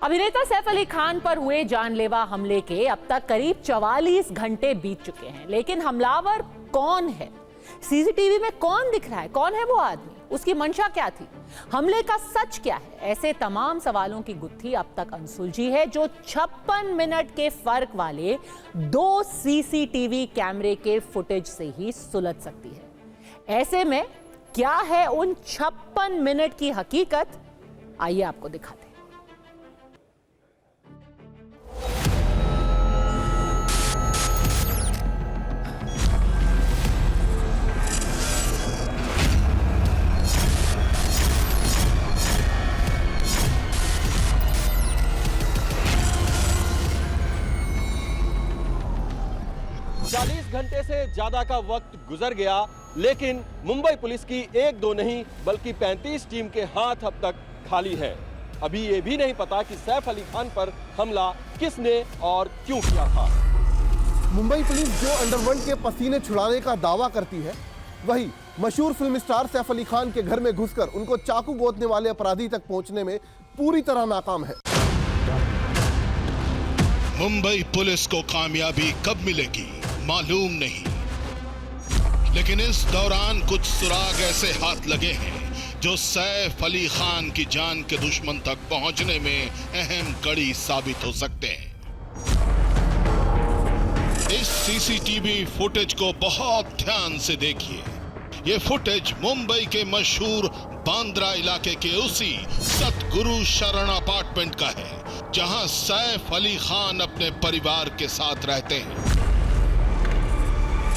अभिनेता सैफ अली खान पर हुए जानलेवा हमले के अब तक करीब 44 घंटे बीत चुके हैं, लेकिन हमलावर कौन है? सीसीटीवी में कौन दिख रहा है? कौन है वो आदमी? उसकी मंशा क्या थी? हमले का सच क्या है? ऐसे तमाम सवालों की गुत्थी अब तक अनसुलझी है, जो 56 मिनट के फर्क वाले 2 सीसीटीवी कैमरे के फुटेज से ही सुलझ सकती है। ऐसे में क्या है उन 56 मिनट की हकीकत? आइए आपको दिखाते हैं। घंटे से ज्यादा का वक्त गुजर गया, लेकिन मुंबई पुलिस की 1-2 नहीं बल्कि 35 टीम के हाथ अब तक खाली हैं। अभी ये भी नहीं पता कि सैफ अली खान पर हमला किसने और क्यों किया था। मुंबई पुलिस जो अंडरवर्ल्ड के पसीने छुड़ाने का दावा करती है, वही मशहूर फिल्म स्टार सैफ अली खान के घर में घुसकर उनको चाकू गोदने वाले अपराधी तक पहुंचने में पूरी तरह नाकाम है। मुंबई पुलिस को कामयाबी कब मिलेगी मालूम नहीं, लेकिन इस दौरान कुछ सुराग ऐसे हाथ लगे हैं जो सैफ अली खान की जान के दुश्मन तक पहुंचने में अहम कड़ी साबित हो सकते हैं। इस सीसीटीवी फुटेज को बहुत ध्यान से देखिए। ये फुटेज मुंबई के मशहूर बांद्रा इलाके के उसी सतगुरु शरण अपार्टमेंट का है, जहां सैफ अली खान अपने परिवार के साथ रहते हैं।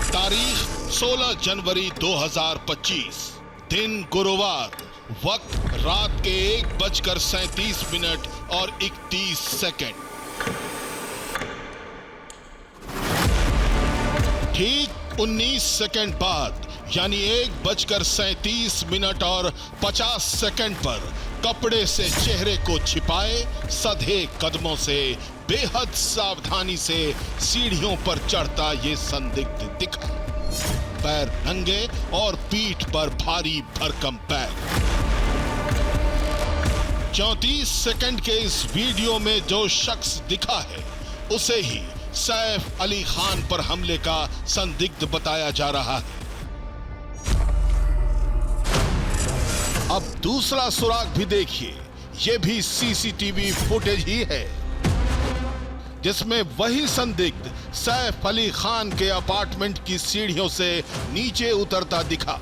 तारीख 16 जनवरी 2025, दिन गुरुवार, वक्त रात के 1:37 और 31 सेकंड। ठीक 19 सेकंड बाद यानी 1:37 और 50 सेकंड पर कपड़े से चेहरे को छिपाए सधे कदमों से बेहद सावधानी से सीढ़ियों पर चढ़ता ये संदिग्ध दिखा। पैर नंगे और पीठ पर भारी भरकम बैग। 34 सेकंड के इस वीडियो में जो शख्स दिखा है, उसे ही सैफ अली खान पर हमले का संदिग्ध बताया जा रहा है। अब दूसरा सुराग भी देखिए। यह भी सीसीटीवी फुटेज ही है, जिसमें वही संदिग्ध सैफ अली खान के अपार्टमेंट की सीढ़ियों से नीचे उतरता दिखा।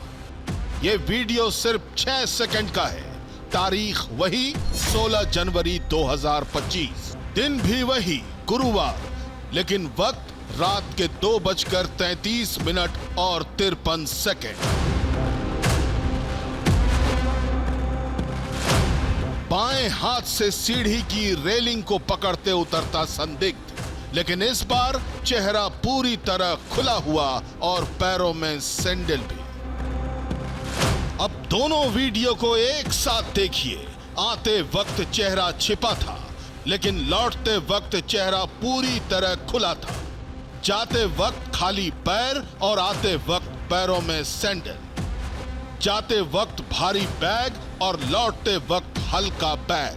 यह वीडियो सिर्फ 6 सेकंड का है। तारीख वही 16 जनवरी 2025, दिन भी वही गुरुवार, लेकिन वक्त रात के 2:33 और 53 सेकंड। बाएं हाथ से सीढ़ी की रेलिंग को पकड़ते उतरता संदिग्ध, लेकिन इस बार चेहरा पूरी तरह खुला हुआ और पैरों में सैंडल भी। अब दोनों वीडियो को एक साथ देखिए। आते वक्त चेहरा छिपा था, लेकिन लौटते वक्त चेहरा पूरी तरह खुला था। जाते वक्त खाली पैर और आते वक्त पैरों में सैंडल। जाते वक्त भारी बैग और लौटते वक्त हल्का बैग।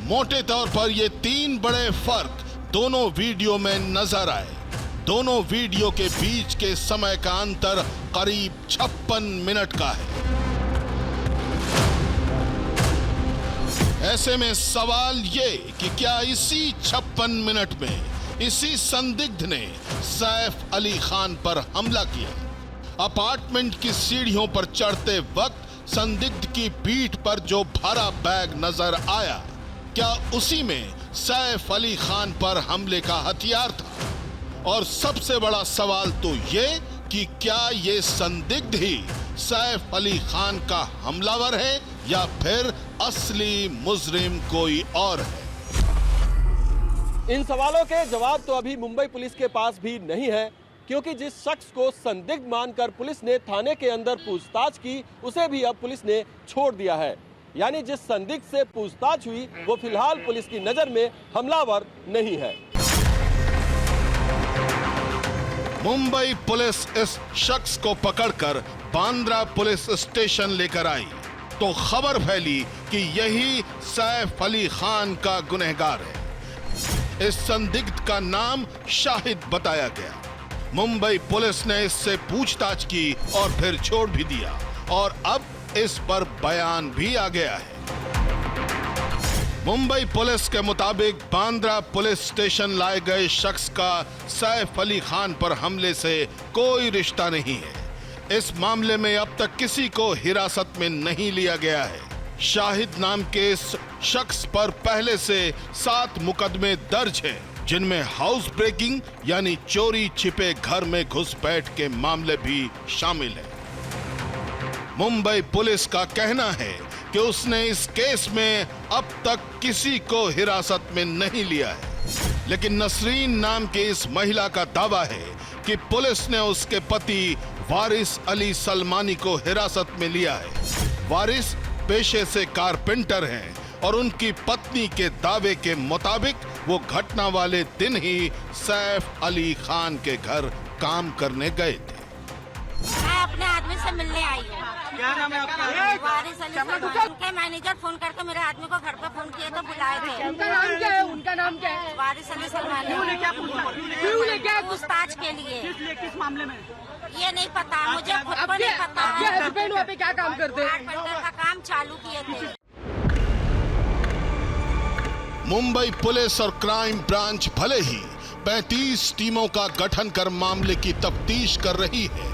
मोटे तौर पर ये 3 बड़े फर्क दोनों वीडियो में नजर आए। दोनों वीडियो के बीच के समय का अंतर करीब 56 मिनट का है। ऐसे में सवाल ये कि क्या इसी 56 मिनट में इसी संदिग्ध ने सैफ अली खान पर हमला किया? अपार्टमेंट की सीढ़ियों पर चढ़ते वक्त संदिग्ध की पीठ पर जो भरा बैग नजर आया, क्या उसी में सैफ अली खान पर हमले का हथियार था? और सबसे बड़ा सवाल तो ये कि क्या ये संदिग्ध ही सैफ अली खान का हमलावर है या फिर असली मुजरिम कोई और है? इन सवालों के जवाब तो अभी मुंबई पुलिस के पास भी नहीं है, क्योंकि जिस शख्स को संदिग्ध मानकर पुलिस ने थाने के अंदर पूछताछ की, उसे भी अब पुलिस ने छोड़ दिया है। यानी जिस संदिग्ध से पूछताछ हुई, वो फिलहाल पुलिस की नजर में हमलावर नहीं है। मुंबई पुलिस इस शख्स को पकड़कर बांद्रा पुलिस स्टेशन लेकर आई। तो खबर फैली कि यही सैफ अली खान का गुनहगार है। इस संदिग्ध का नाम शाहिद बताया गया। मुंबई पुलिस ने इससे पूछताछ की और फिर छोड़ भी दिया और अब इस पर बयान भी आ गया है। मुंबई पुलिस के मुताबिक बांद्रा पुलिस स्टेशन लाए गए शख्स का सैफ अली खान पर हमले से कोई रिश्ता नहीं है। इस मामले में अब तक किसी को हिरासत में नहीं लिया गया है। शाहिद नाम के इस शख्स पर पहले से 7 मुकदमे दर्ज हैं, जिनमें हाउस ब्रेकिंग यानी चोरी छिपे घर में घुसपैठ के मामले भी शामिल है। मुंबई पुलिस का कहना है कि उसने इस केस में अब तक किसी को हिरासत में नहीं लिया है, लेकिन नसरीन नाम की इस महिला का दावा है कि पुलिस ने उसके पति वारिस अली सलमानी को हिरासत में लिया है। वारिस पेशे से कारपेंटर हैं और उनकी पत्नी के दावे के मुताबिक वो घटना वाले दिन ही सैफ अली खान के घर काम करने गए थे। मैं अपने आदमी से मिलने आई हूँ। क्या नाम है आपका? वारिस अली सलमान। उनके मैनेजर फोन करके मेरे आदमी को घर पे फोन किए तो बुलाए थे। उनका नाम क्या है? उनका नाम क्या है? वारिस अली सलमान। क्यों लेके पूछताछ के लिए। किस मामले में? ये नहीं पता, मुझे खुद को नहीं पता आपके है। हस्बैंड वहाँ पे क्या काम करते हैं? कारपेंटर का काम चालू किए थे। मुंबई पुलिस और क्राइम ब्रांच भले ही 35 टीमों का गठन कर मामले की तफ्तीश कर रही है,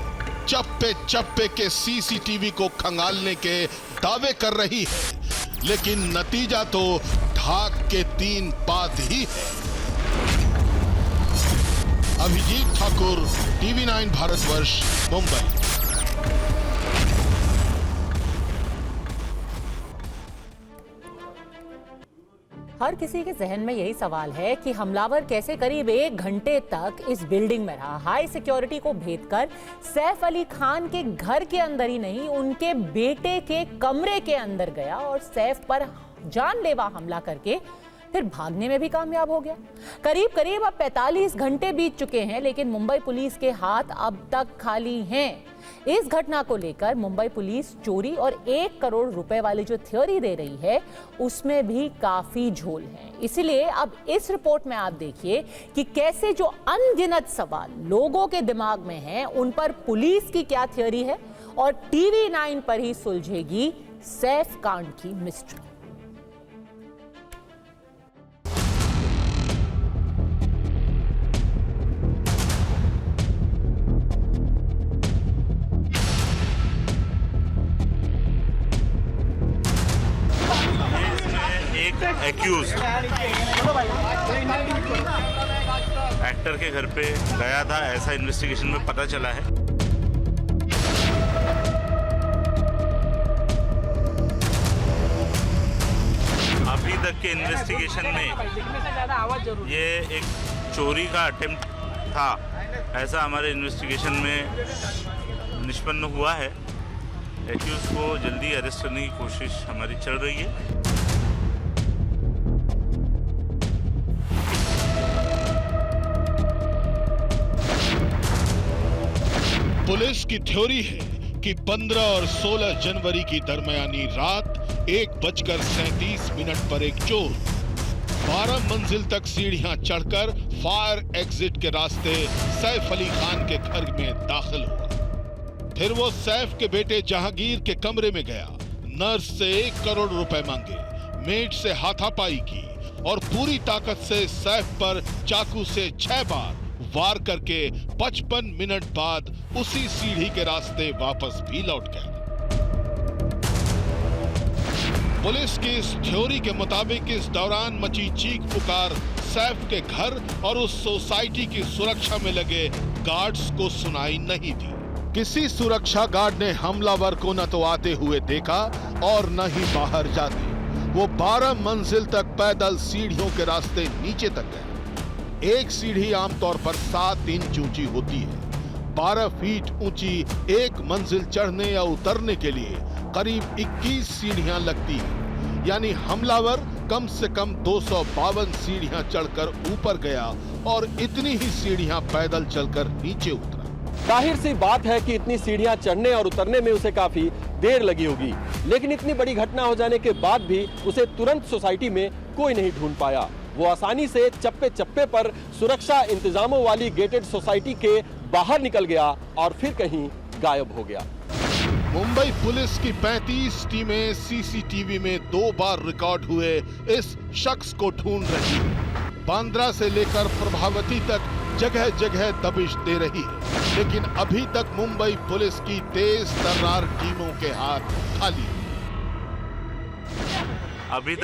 चप्पे चप्पे के सीसीटीवी को खंगालने के दावे कर रही है, लेकिन नतीजा तो ढाक के 3 बात ही है। अभिजीत ठाकुर, TV9 भारतवर्ष, मुंबई। हर किसी के जहन में यही सवाल है कि हमलावर कैसे करीब 1 घंटे तक इस बिल्डिंग में रहा। हाई सिक्योरिटी को भेद कर सैफ अली खान के घर के अंदर ही नहीं, उनके बेटे के कमरे के अंदर गया और सैफ पर जानलेवा हमला करके फिर भागने में भी कामयाब हो गया। करीब करीब अब 45 घंटे बीत चुके हैं, लेकिन मुंबई पुलिस के हाथ अब तक खाली हैं। इस घटना को लेकर मुंबई पुलिस चोरी और 1 करोड़ रुपए वाली जो थ्योरी दे रही है, उसमें भी काफी झोल है। इसलिए अब इस रिपोर्ट में आप देखिए कि कैसे जो अनगिनत सवाल लोगों के दिमाग में हैं, उन पर पुलिस की क्या थ्योरी है और TV9 पर ही सुलझेगी सैफ कांड की मिस्ट्री। एक्यूज एक्टर के घर पे गया था, ऐसा इन्वेस्टिगेशन में पता चला है। अभी तक के इन्वेस्टिगेशन में ये एक चोरी का अटेम्प्ट था, ऐसा हमारे इन्वेस्टिगेशन में निष्पन्न हुआ है। एक्यूज को जल्दी अरेस्ट करने की कोशिश हमारी चल रही है। पुलिस की थ्योरी है कि 15 और 16 जनवरी की दरमियानी रात 1:37 पर एक चोर 12 मंजिल तक सीढ़ियां चढ़कर फायर एग्जिट के रास्ते सैफ अली खान के घर में दाखिल हुआ। फिर वो सैफ के बेटे जहांगीर के कमरे में गया, नर्स से 1 करोड़ रुपए मांगे, मेड से हाथापाई की और पूरी ताकत से सैफ पर चाकू से 6 बार वार करके 55 मिनट बाद उसी सीढ़ी के रास्ते वापस भी लौट गया। पुलिस की इस थ्योरी के मुताबिक इस दौरान मची चीख पुकार सैफ के घर और उस सोसाइटी की सुरक्षा में लगे गार्ड्स को सुनाई नहीं दी। किसी सुरक्षा गार्ड ने हमलावर को न तो आते हुए देखा और न ही बाहर जाते। वो 12 मंजिल तक पैदल सीढ़ियों के रास्ते नीचे तक गए। एक सीढ़ी आमतौर पर 7 इंच ऊंची होती है। 12 फीट ऊंची एक मंजिल चढ़ने या उतरने के लिए करीब 21 सीढ़ियां लगती हैं। यानी हमलावर कम से कम 252 सीढ़ियां चढ़कर ऊपर गया और इतनी ही सीढ़ियां पैदल चलकर नीचे उतरा। जाहिर सी बात है कि इतनी सीढ़ियां चढ़ने और उतरने में उसे काफी देर लगी होगी, लेकिन इतनी बड़ी घटना हो जाने के बाद भी उसे तुरंत सोसाइटी में कोई नहीं ढूंढ पाया। वो आसानी से चप्पे चप्पे पर सुरक्षा इंतजामों वाली गेटेड सोसाइटी के बाहर निकल गया और फिर कहीं गायब हो गया। मुंबई पुलिस की 35 टीमें सीसीटीवी में 2 बार रिकॉर्ड हुए इस शख्स को ढूंढ रही है। बांद्रा से लेकर प्रभावती तक जगह जगह दबिश दे रही है, लेकिन अभी तक मुंबई पुलिस की तेज तर्रार टीमों के हाथ खाली है। अभी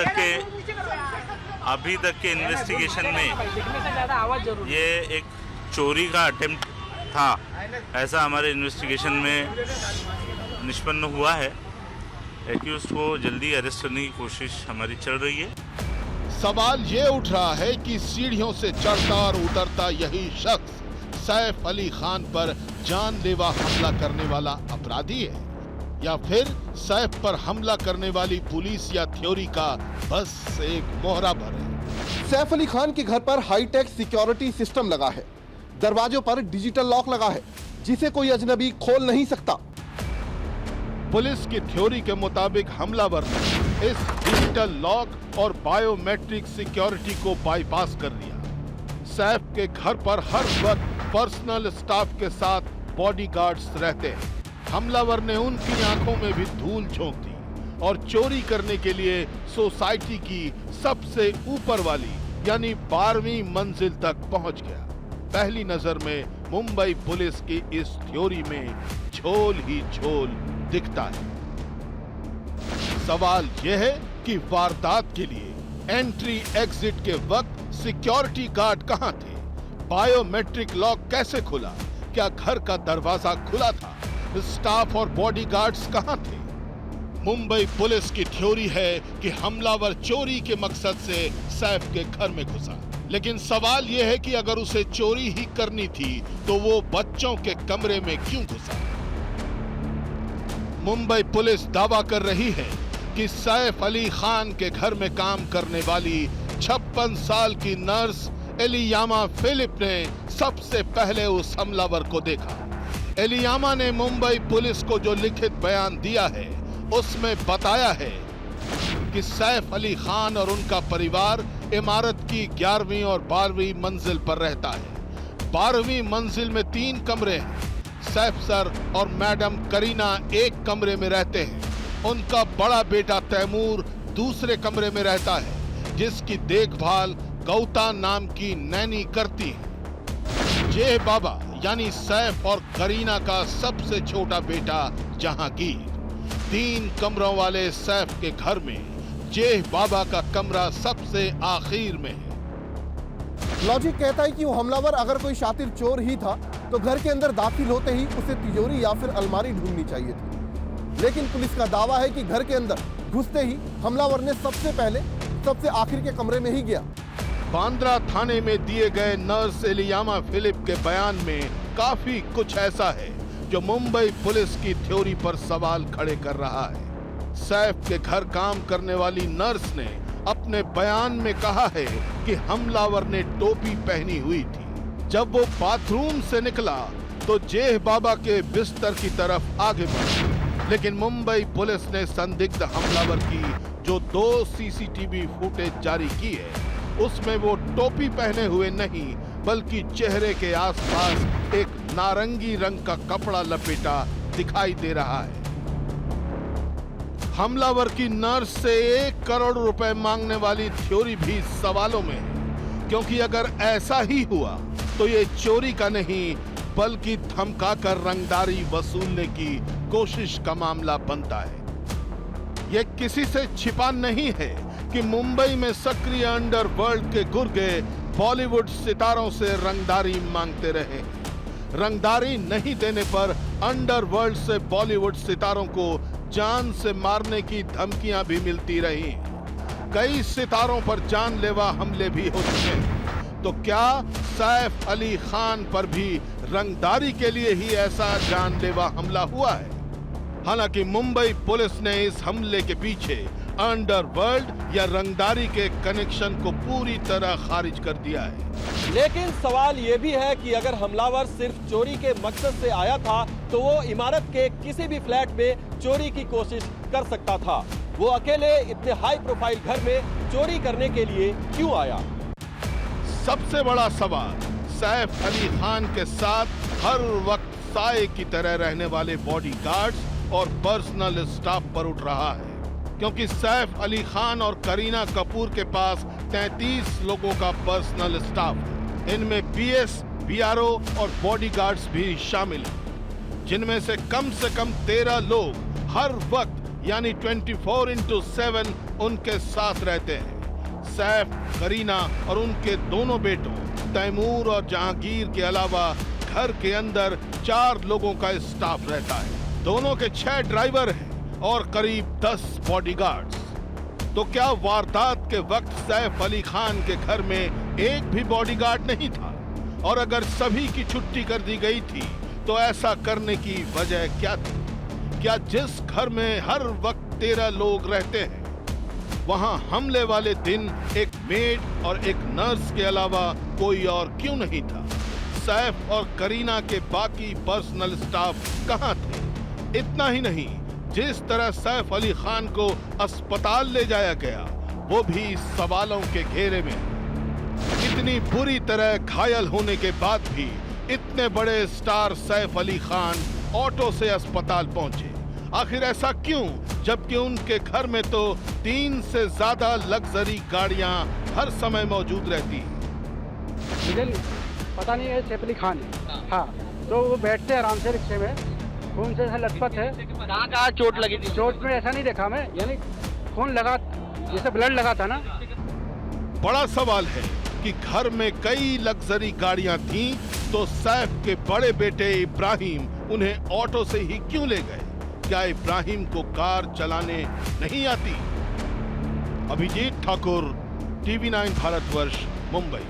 तक के इन्वेस्टिगेशन में ये एक चोरी का अटेम्प्ट था, ऐसा हमारे इन्वेस्टिगेशन में निष्पन्न हुआ है। एक्यूज्ड को जल्दी अरेस्ट करने की कोशिश हमारी चल रही है। सवाल ये उठ रहा है कि सीढ़ियों से चढ़ता और उतरता यही शख्स सैफ अली खान पर जानलेवा हमला करने वाला अपराधी है, या फिर सैफ पर हमला करने वाली पुलिस या थ्योरी का बस एक मोहराबर है। सैफ अली खान के घर पर हाईटेक सिक्योरिटी सिस्टम लगा है। दरवाजों पर डिजिटल लॉक लगा है जिसे कोई अजनबी खोल नहीं सकता। पुलिस की थ्योरी के मुताबिक हमलावर ने इस डिजिटल लॉक और बायोमेट्रिक सिक्योरिटी को बाईपास कर दिया। सैफ के घर पर हर वक्त पर्सनल स्टाफ के साथ बॉडीगार्ड्स रहते हैं। हमलावर ने उनकी आंखों में भी धूल झोंक दी और चोरी करने के लिए सोसाइटी की सबसे ऊपर वाली यानी 12वीं मंजिल तक पहुंच गया। पहली नजर में मुंबई पुलिस की इस थ्योरी में झोल ही झोल दिखता है। सवाल यह है कि वारदात के लिए एंट्री एग्जिट के वक्त सिक्योरिटी गार्ड कहां थे? बायोमेट्रिक लॉक कैसे खुला? क्या घर का दरवाजा खुला था? स्टाफ और बॉडीगार्ड्स कहां थे? मुंबई पुलिस की थ्योरी है कि हमलावर चोरी के मकसद से सैफ के घर में घुसा, लेकिन सवाल यह है कि अगर उसे चोरी ही करनी थी तो वो बच्चों के कमरे में क्यों घुसा? मुंबई पुलिस दावा कर रही है कि सैफ अली खान के घर में काम करने वाली 56 साल की नर्स एलियामा फिलिप ने सबसे पहले उस हमलावर को देखा। एलियामा ने मुंबई पुलिस को जो लिखित बयान दिया है उसमें बताया है कि सैफ अली खान और उनका परिवार इमारत की 11वीं और 12वीं मंजिल पर रहता है। 12वीं मंजिल में 3 कमरे हैं। सैफ सर और मैडम करीना एक कमरे में रहते हैं। उनका बड़ा बेटा तैमूर दूसरे कमरे में रहता है, जिसकी देखभाल गौता नाम की नैनी करती है। जेह बाबा यानी सैफ और करीना का सबसे छोटा बेटा जहांगीर। 3 कमरों वाले सैफ के घर में जेह बाबा का कमरा सबसे आखिर में है। लॉजिक कहता है कि वो हमलावर अगर कोई शातिर चोर ही था तो घर के अंदर दाखिल होते ही उसे तिजोरी या फिर अलमारी ढूंढनी चाहिए थी, लेकिन पुलिस का दावा है कि घर के अंदर घुसते ही हमलावर ने सबसे पहले सबसे आखिर के कमरे में ही गया। बांद्रा थाने में दिए गए नर्स एलियामा फिलिप के बयान में काफी कुछ ऐसा है जो मुंबई पुलिस की थ्योरी पर सवाल खड़े कर रहा है। सैफ के घर काम करने वाली नर्स ने अपने बयान में कहा है कि हमलावर ने टोपी पहनी हुई थी। जब वो बाथरूम से निकला तो जेह बाबा के बिस्तर की तरफ आगे बढ़ा, लेकिन मुंबई पुलिस ने संदिग्ध हमलावर की जो 2 सीसीटीवी फुटेज जारी की है उसमें वो टोपी पहने हुए नहीं बल्कि चेहरे के आसपास एक नारंगी रंग का कपड़ा लपेटा दिखाई दे रहा है। हमलावर की नर्स से 1 करोड़ रुपए मांगने वाली थ्योरी भी सवालों में है, क्योंकि अगर ऐसा ही हुआ तो ये चोरी का नहीं बल्कि धमकाकर रंगदारी वसूलने की कोशिश का मामला बनता है। ये किसी से छिपा नहीं है कि मुंबई में सक्रिय अंडरवर्ल्ड के गुर्गे बॉलीवुड सितारों से रंगदारी मांगते रहे। रंगदारी नहीं देने पर अंडरवर्ल्ड से बॉलीवुड सितारों को जान से मारने की धमकियां भी मिलती रही। कई सितारों पर जानलेवा हमले भी हो चुके हैं। तो क्या सैफ अली खान पर भी रंगदारी के लिए ही ऐसा जानलेवा हमला हुआ है? हालांकि मुंबई पुलिस ने इस हमले के पीछे अंडरवर्ल्ड या रंगदारी के कनेक्शन को पूरी तरह खारिज कर दिया है। लेकिन सवाल ये भी है कि अगर हमलावर सिर्फ चोरी के मकसद से आया था तो वो इमारत के किसी भी फ्लैट में चोरी की कोशिश कर सकता था। वो अकेले इतने हाई प्रोफाइल घर में चोरी करने के लिए क्यों आया? सबसे बड़ा सवाल सैफ अली खान के साथ हर वक्त साए की तरह रहने वाले बॉडीगार्ड्स और पर्सनल स्टाफ पर उठ रहा है, क्योंकि सैफ अली खान और करीना कपूर के पास 33 लोगों का पर्सनल स्टाफ है। इनमें पीएस, बीआरओ और बॉडीगार्ड्स भी शामिल हैं, जिनमें से कम 13 लोग हर वक्त यानी 24/7 उनके साथ रहते हैं। सैफ, करीना और उनके दोनों बेटों तैमूर और जहांगीर के अलावा घर के अंदर 4 लोगों का स्टाफ रहता है। दोनों के 6 ड्राइवर हैं और करीब 10 बॉडीगार्ड्स। तो क्या वारदात के वक्त सैफ अली खान के घर में एक भी बॉडीगार्ड नहीं था? और अगर सभी की छुट्टी कर दी गई थी तो ऐसा करने की वजह क्या थी? क्या जिस घर में हर वक्त 13 लोग रहते हैं वहां हमले वाले दिन एक मेड और एक नर्स के अलावा कोई और क्यों नहीं था? सैफ और करीना के बाकी पर्सनल स्टाफ कहां थे? इतना ही नहीं, जिस तरह सैफ अली खान को अस्पताल ले जाया गया वो भी सवालों के घेरे में। इतनी बुरी तरह घायल होने के बाद भी इतने बड़े स्टार सैफ अली खान ऑटो से अस्पताल पहुंचे। आखिर ऐसा क्यों, जबकि उनके घर में तो 3 से ज्यादा लग्जरी गाड़ियां हर समय मौजूद रहती हैं। मुझे पता नहीं है, सैफ अली खान है। हाँ, तो वो बैठते आराम से रिक्शे में, खून से लथपथ है। कहाँ चोट लगी थी? चोट में ऐसा नहीं देखा मैं, यानी खून लगा, जैसे ब्लड लगा था ना। बड़ा सवाल है कि घर में कई लग्जरी गाड़ियां थीं, तो सैफ के बड़े बेटे इब्राहिम उन्हें ऑटो से ही क्यों ले गए? क्या इब्राहिम को कार चलाने नहीं आती? अभिजीत ठाकुर, TV9 भारतवर्ष, मुंबई।